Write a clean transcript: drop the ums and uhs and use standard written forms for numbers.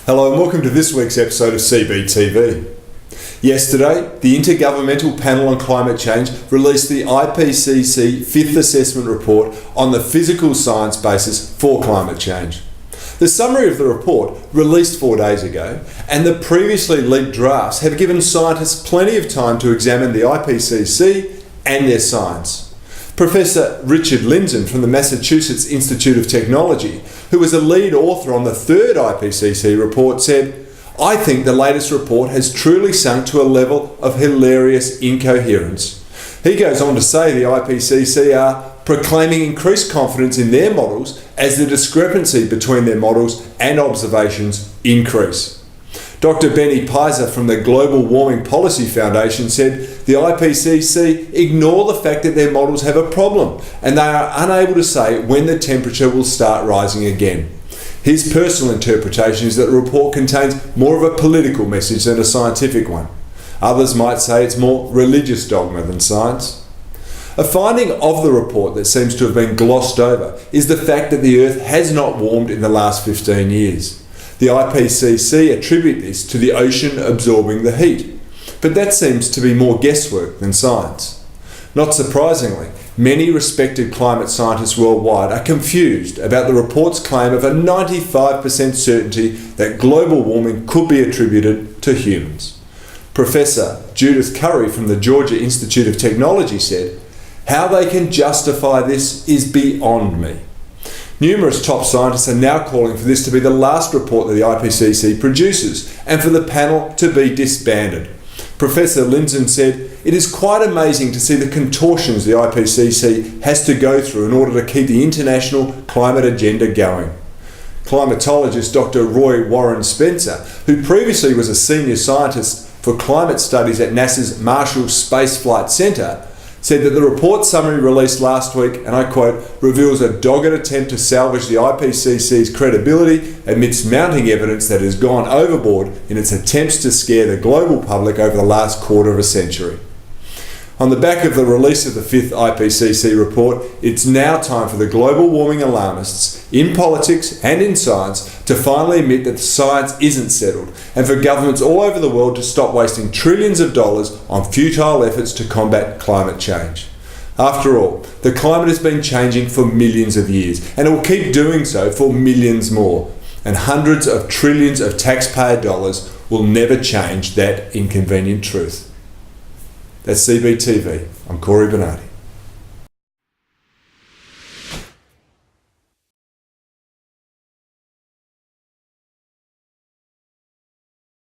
Hello and welcome to this week's episode of CBTV. Yesterday, the Intergovernmental Panel on Climate Change released the IPCC Fifth Assessment Report on the physical science basis for climate change. The summary of the report, released 4 days ago, and the previously leaked drafts have given scientists plenty of time to examine the IPCC and their science. Professor Richard Lindzen from the Massachusetts Institute of Technology, who was a lead author on the third IPCC report, said, "I think the latest report has truly sunk to a level of hilarious incoherence." He goes on to say the IPCC are proclaiming increased confidence in their models as the discrepancy between their models and observations increase. Dr. Benny Pizer from the Global Warming Policy Foundation said the IPCC ignore the fact that their models have a problem and they are unable to say when the temperature will start rising again. His personal interpretation is that the report contains more of a political message than a scientific one. Others might say it's more religious dogma than science. A finding of the report that seems to have been glossed over is the fact that the Earth has not warmed in the last 15 years. The IPCC attribute this to the ocean absorbing the heat, but that seems to be more guesswork than science. Not surprisingly, many respected climate scientists worldwide are confused about the report's claim of a 95% certainty that global warming could be attributed to humans. Professor Judith Cory from the Georgia Institute of Technology said, "How they can justify this is beyond me." Numerous top scientists are now calling for this to be the last report that the IPCC produces and for the panel to be disbanded. Professor Lindzen said, "It is quite amazing to see the contortions the IPCC has to go through in order to keep the international climate agenda going." Climatologist Dr. Roy Warren Spencer, who previously was a senior scientist for climate studies at NASA's Marshall Space Flight Center, said that the report summary released last week, and I quote, "reveals a dogged attempt to salvage the IPCC's credibility amidst mounting evidence that has gone overboard in its attempts to scare the global public over the last quarter of a century." On the back of the release of the fifth IPCC report, it's now time for the global warming alarmists in politics and in science to finally admit that the science isn't settled, and for governments all over the world to stop wasting trillions of dollars on futile efforts to combat climate change. After all, the climate has been changing for millions of years, and it will keep doing so for millions more, and hundreds of trillions of taxpayer dollars will never change that inconvenient truth. That's CBTV. I'm Cory Bernardi.